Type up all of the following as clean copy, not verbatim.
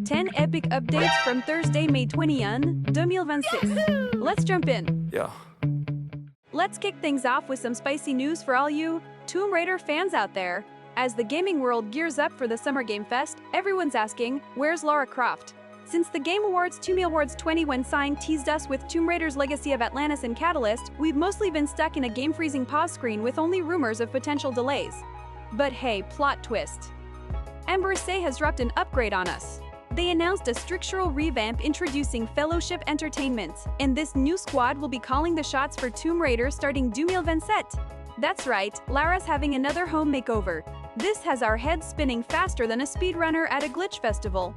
10 epic updates from Thursday, May 21, 2026. Let's jump in. Yeah. Let's kick things off with some spicy news for all you Tomb Raider fans out there. As the gaming world gears up for the Summer Game Fest, everyone's asking, where's Lara Croft? Since the Game Awards 20 teased us with Tomb Raider's Legacy of Atlantis and Catalyst, we've mostly been stuck in a game-freezing pause screen with only rumors of potential delays. But hey, plot twist. Embrace has dropped an upgrade on us. They announced a structural revamp introducing Fellowship Entertainment, and this new squad will be calling the shots for Tomb Raider starting 2027. That's right, Lara's having another home makeover. This has our heads spinning faster than a speedrunner at a glitch festival.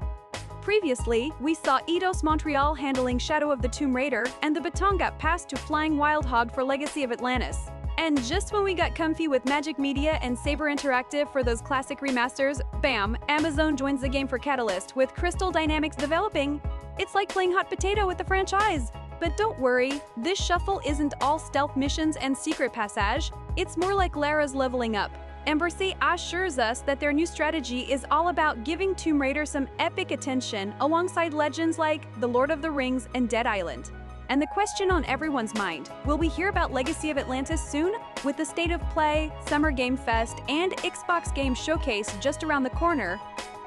Previously, we saw Eidos Montreal handling Shadow of the Tomb Raider, and the baton got passed to Flying Wild Hog for Legacy of Atlantis. And just when we got comfy with Magic Media and Saber Interactive for those classic remasters, bam, Amazon joins the game for Catalyst with Crystal Dynamics developing. It's like playing hot potato with the franchise. But don't worry, this shuffle isn't all stealth missions and secret passage, it's more like Lara's leveling up. Embrace assures us that their new strategy is all about giving Tomb Raider some epic attention alongside legends like The Lord of the Rings and Dead Island. And the question on everyone's mind, will we hear about Legacy of Atlantis soon? With the State of Play, Summer Game Fest, and Xbox Game Showcase just around the corner,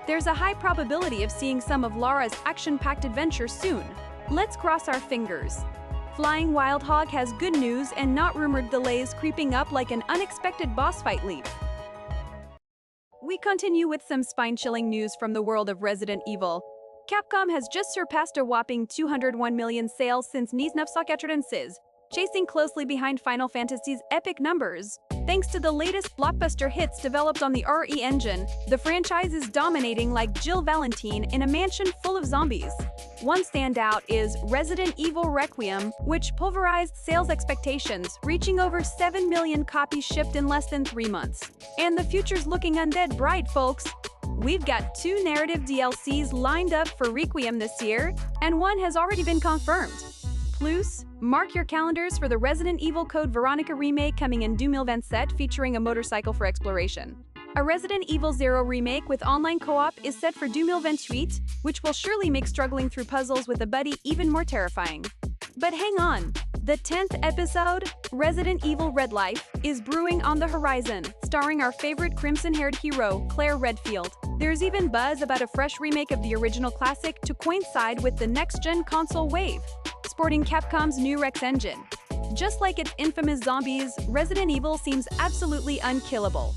there's a high probability of seeing some of Lara's action-packed adventure soon. Let's cross our fingers. Flying Wild Hog has good news and not rumored delays creeping up like an unexpected boss fight leap. We continue with some spine-chilling news from the world of Resident Evil. Capcom has just surpassed a whopping 201 million sales since Niz Nefsakatransiz, chasing closely behind Final Fantasy's epic numbers. Thanks to the latest blockbuster hits developed on the RE engine, the franchise is dominating like Jill Valentine in a mansion full of zombies. One standout is Resident Evil Requiem, which pulverized sales expectations, reaching over 7 million copies shipped in less than 3 months. And the future's looking undead bright, folks. We've got 2 narrative DLCs lined up for Requiem this year, and one has already been confirmed. Plus, mark your calendars for the Resident Evil Code Veronica remake coming in 2027 featuring a motorcycle for exploration. A Resident Evil 0 remake with online co-op is set for 2028, which will surely make struggling through puzzles with a buddy even more terrifying. But hang on, the 10th episode, Resident Evil Red Life, is brewing on the horizon, starring our favorite crimson-haired hero, Claire Redfield. There's even buzz about a fresh remake of the original classic to coincide with the next-gen console wave, sporting Capcom's new Rex engine. Just like its infamous zombies, Resident Evil seems absolutely unkillable.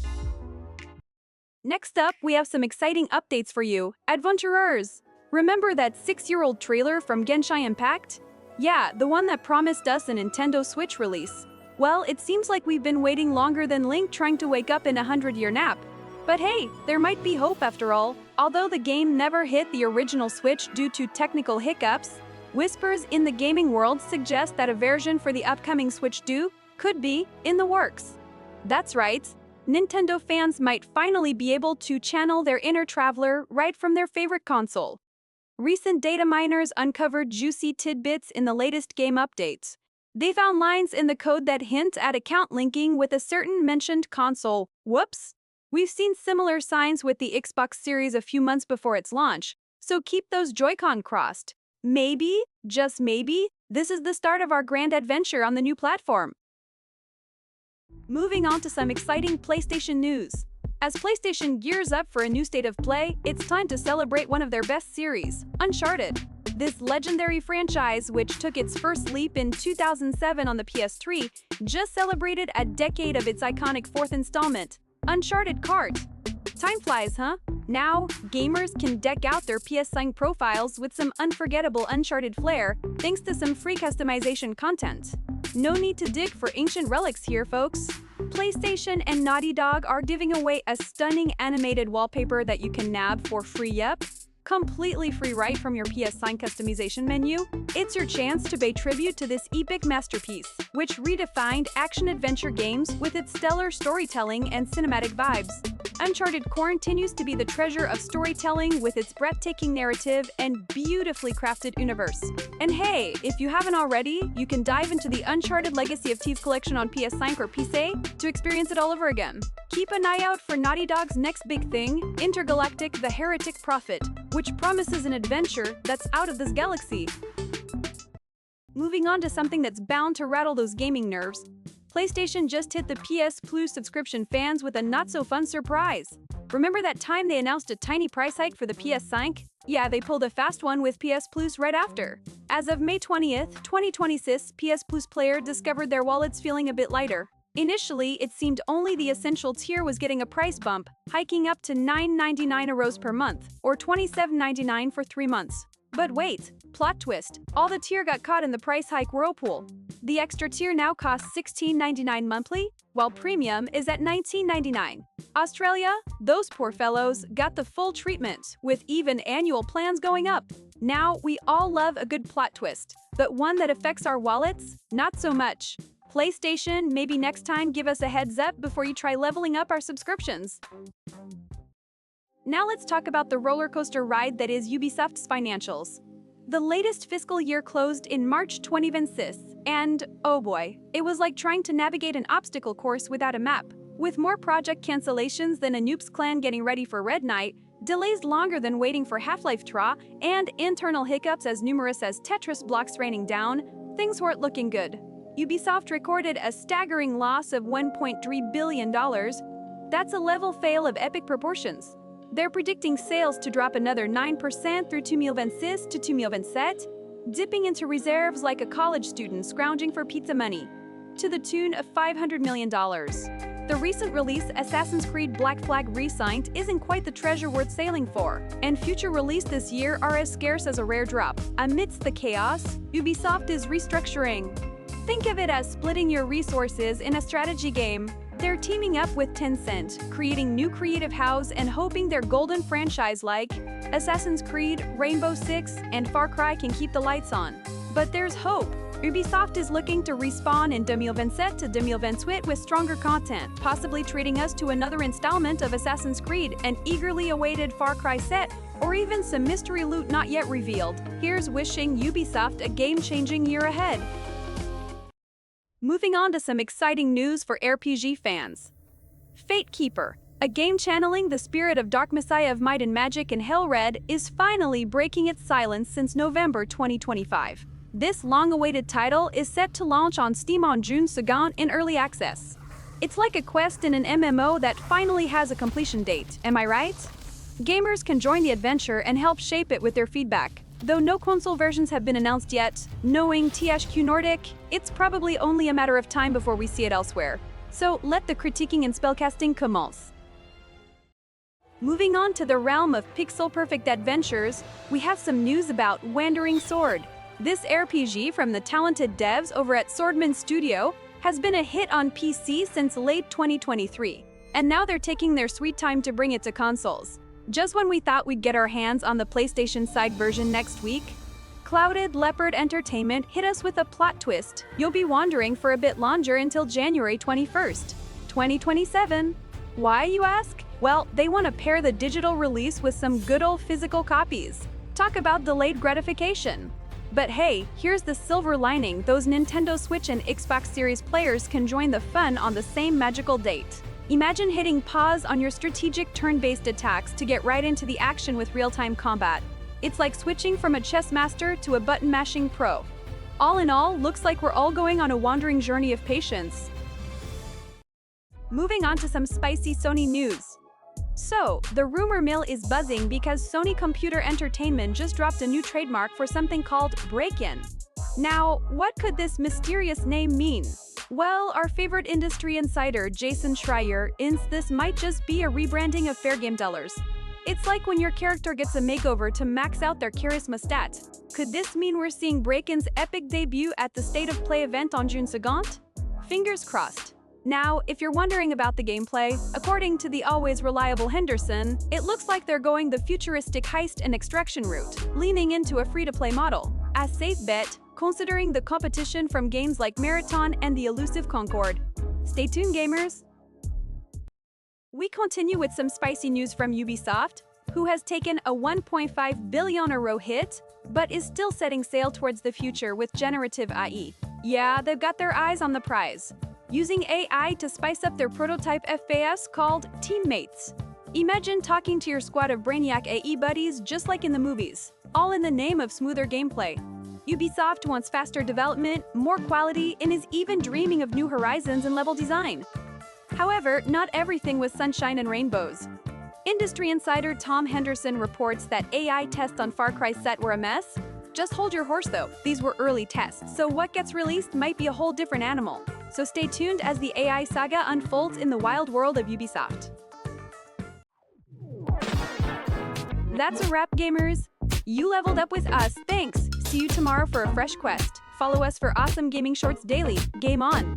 Next up, we have some exciting updates for you, adventurers! Remember that 6-year-old trailer from Genshin Impact? Yeah, the one that promised us a Nintendo Switch release. Well, it seems like we've been waiting longer than Link trying to wake up in a 100-year nap. But hey, there might be hope after all. Although the game never hit the original Switch due to technical hiccups, whispers in the gaming world suggest that a version for the upcoming Switch 2 could be in the works. That's right, Nintendo fans might finally be able to channel their inner traveler right from their favorite console. Recent data miners uncovered juicy tidbits in the latest game updates. They found lines in the code that hint at account linking with a certain mentioned console. Whoops! We've seen similar signs with the Xbox Series a few months before its launch, so keep those Joy-Con crossed. Maybe, just maybe, this is the start of our grand adventure on the new platform. Moving on to some exciting PlayStation news. As PlayStation gears up for a new State of Play, it's time to celebrate one of their best series, Uncharted. This legendary franchise, which took its first leap in 2007 on the PS3, just celebrated a decade of its iconic 4th installment, Uncharted Kart. Time flies, huh? Now, gamers can deck out their PS5 profiles with some unforgettable Uncharted flair thanks to some free customization content. No need to dig for ancient relics here, folks. PlayStation and Naughty Dog are giving away a stunning animated wallpaper that you can nab for free. Yep, completely free right from your PS5 customization menu. It's your chance to pay tribute to this epic masterpiece, which redefined action-adventure games with its stellar storytelling and cinematic vibes. Uncharted continues to be the treasure of storytelling with its breathtaking narrative and beautifully crafted universe. And hey, if you haven't already, you can dive into the Uncharted Legacy of Thieves collection on PS5 or PC to experience it all over again. Keep an eye out for Naughty Dog's next big thing, Intergalactic: The Heretic Prophet, which promises an adventure that's out of this galaxy. Moving on to something that's bound to rattle those gaming nerves, PlayStation just hit the PS Plus subscription fans with a not-so-fun surprise. Remember that time they announced a tiny price hike for the PS5? Yeah, they pulled a fast one with PS Plus right after. As of May 20th, 2026, PS Plus player discovered their wallets feeling a bit lighter. Initially, it seemed only the Essential tier was getting a price bump, hiking up to €9.99 per month, or $27.99 for 3 months. But wait, plot twist, all the tier got caught in the price hike whirlpool. The extra tier now costs $16.99 monthly, while premium is at $19.99. Australia, those poor fellows, got the full treatment, with even annual plans going up. Now, we all love a good plot twist, but one that affects our wallets? Not so much. PlayStation, maybe next time give us a heads up before you try leveling up our subscriptions. Now let's talk about the roller coaster ride that is Ubisoft's financials. The latest fiscal year closed in March 2026, and oh boy, it was like trying to navigate an obstacle course without a map. With more project cancellations than a Noob's Clan getting ready for Red Knight, delays longer than waiting for Half-Life 3, and internal hiccups as numerous as Tetris blocks raining down, things weren't looking good. Ubisoft recorded a staggering loss of $1.3 billion. That's a level fail of epic proportions. They're predicting sales to drop another 9% through 2026 to 2027, dipping into reserves like a college student scrounging for pizza money, to the tune of $500 million. The recent release Assassin's Creed Black Flag Re-Signed isn't quite the treasure worth sailing for, and future releases this year are as scarce as a rare drop. Amidst the chaos, Ubisoft is restructuring. Think of it as splitting your resources in a strategy game. They're teaming up with Tencent, creating new creative house and hoping their golden franchise like Assassin's Creed, Rainbow Six, and Far Cry can keep the lights on. But there's hope. Ubisoft is looking to respawn in 2027 to 2028 with stronger content, possibly treating us to another installment of Assassin's Creed, an eagerly awaited Far Cry set, or even some mystery loot not yet revealed. Here's wishing Ubisoft a game-changing year ahead. Moving on to some exciting news for RPG fans. Fatekeeper, a game channeling the spirit of Dark Messiah of Might and Magic and Hellred, is finally breaking its silence since November 2025. This long-awaited title is set to launch on Steam on June 2nd in early access. It's like a quest in an MMO that finally has a completion date, am I right? Gamers can join the adventure and help shape it with their feedback. Though no console versions have been announced yet, knowing THQ Nordic, it's probably only a matter of time before we see it elsewhere. So let the critiquing and spellcasting commence. Moving on to the realm of pixel-perfect adventures, we have some news about Wandering Sword. This RPG from the talented devs over at Swordman Studio has been a hit on PC since late 2023, and now they're taking their sweet time to bring it to consoles. Just when we thought we'd get our hands on the PlayStation side version next week, Clouded Leopard Entertainment hit us with a plot twist. You'll be wandering for a bit longer until January 21st, 2027. Why, you ask? Well, they want to pair the digital release with some good old physical copies. Talk about delayed gratification. But hey, here's the silver lining: those Nintendo Switch and Xbox Series players can join the fun on the same magical date. Imagine hitting pause on your strategic turn-based attacks to get right into the action with real-time combat. It's like switching from a chess master to a button-mashing pro. All in all, looks like we're all going on a wandering journey of patience. Moving on to some spicy Sony news. So, the rumor mill is buzzing because Sony Computer Entertainment just dropped a new trademark for something called break-in. Now, what could this mysterious name mean? Well, our favorite industry insider, Jason Schreier, hints this might just be a rebranding of Fair Game Dollars. It's like when your character gets a makeover to max out their charisma stat. Could this mean we're seeing Break-In's epic debut at the State of Play event on June 2nd? Fingers crossed. Now, if you're wondering about the gameplay, according to the always reliable Henderson, it looks like they're going the futuristic heist and extraction route, leaning into a free-to-play model. A safe bet, considering the competition from games like Marathon and the elusive Concord. Stay tuned, gamers! We continue with some spicy news from Ubisoft, who has taken a 1.5 billion euro hit, but is still setting sail towards the future with generative AI. Yeah, they've got their eyes on the prize, using AI to spice up their prototype FPS called Teammates. Imagine talking to your squad of brainiac AI buddies just like in the movies, all in the name of smoother gameplay. Ubisoft wants faster development, more quality, and is even dreaming of new horizons and level design. However, not everything was sunshine and rainbows. Industry insider Tom Henderson reports that AI tests on Far Cry set were a mess. Just hold your horse though, these were early tests, so what gets released might be a whole different animal. So stay tuned as the AI saga unfolds in the wild world of Ubisoft. That's a wrap, gamers. You leveled up with us, thanks! See you tomorrow for a fresh quest. Follow us for awesome gaming shorts daily. Game on!